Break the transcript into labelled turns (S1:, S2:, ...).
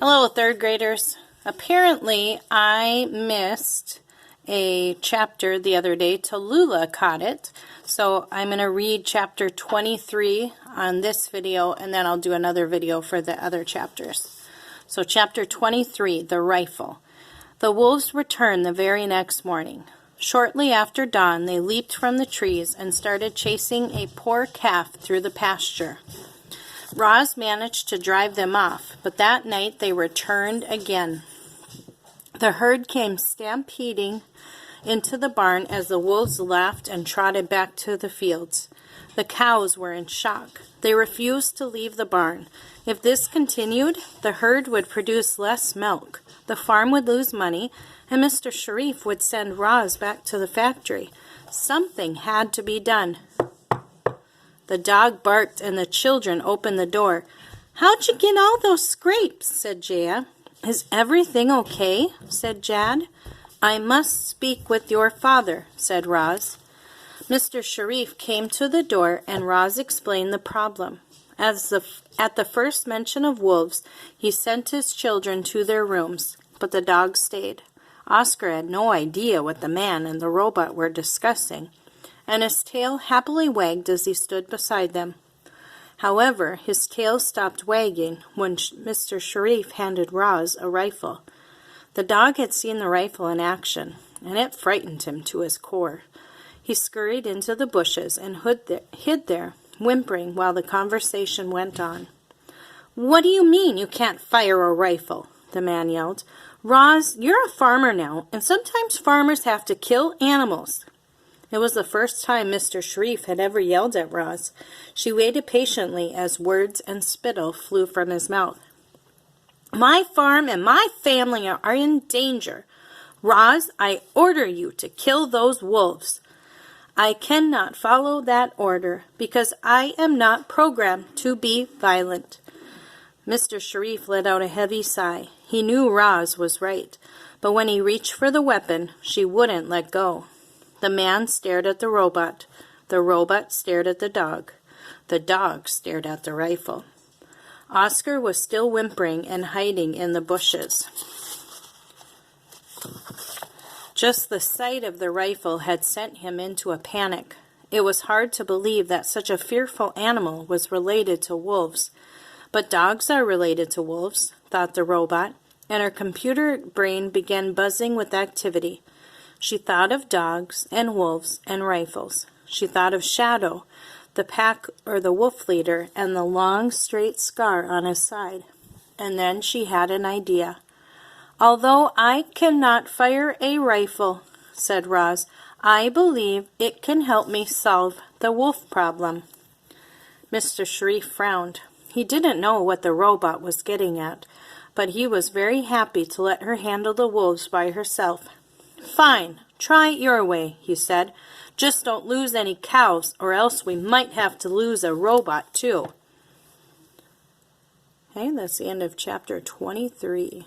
S1: Hello, third graders. Apparently, I missed a chapter the other day. Tallulah caught it. So I'm going to read chapter 23 on this video, and then I'll do another video for the other chapters. So chapter 23, the rifle. The wolves returned the very next morning. Shortly after dawn, they leaped from the trees and started chasing a poor calf through the pasture. Roz managed to drive them off, but that night they returned again. The herd came stampeding into the barn as the wolves laughed and trotted back to the fields. The cows were in shock. They refused to leave the barn. If this continued, the herd would produce less milk, the farm would lose money, and Mr. Sharif would send Roz back to the factory. Something had to be done. The dog barked and the children opened the door. "How'd you get all those scrapes?" said Jaya. "Is everything okay?" said Jad. "I must speak with your father," said Roz. Mr. Sharif came to the door and Roz explained the problem. At the first mention of wolves, he sent his children to their rooms, but the dog stayed. Oscar had no idea what the man and the robot were discussing, and his tail happily wagged as he stood beside them. However, his tail stopped wagging when Mr. Sharif handed Roz a rifle. The dog had seen the rifle in action, and it frightened him to his core. He scurried into the bushes and hid there, whimpering while the conversation went on. "What do you mean you can't fire a rifle?" the man yelled. "Roz, you're a farmer now, and sometimes farmers have to kill animals." It was the first time Mr. Sharif had ever yelled at Roz. She waited patiently as words and spittle flew from his mouth. "My farm and my family are in danger. Roz, I order you to kill those wolves." "I cannot follow that order because I am not programmed to be violent." Mr. Sharif let out a heavy sigh. He knew Roz was right, but when he reached for the weapon, she wouldn't let go. The man stared at the robot stared at the dog stared at the rifle. Oscar was still whimpering and hiding in the bushes. Just the sight of the rifle had sent him into a panic. It was hard to believe that such a fearful animal was related to wolves. But dogs are related to wolves, thought the robot, and her computer brain began buzzing with activity. She thought of dogs and wolves and rifles. She thought of Shadow, the pack or the wolf leader, and the long straight scar on his side. And then she had an idea. "Although I cannot fire a rifle," said Roz, "I believe it can help me solve the wolf problem." Mr. Sharif frowned. He didn't know what the robot was getting at, but he was very happy to let her handle the wolves by herself. "Fine, try it your way," he said. "Just don't lose any cows, or else we might have to lose a robot, too." Okay, that's the end of chapter 23.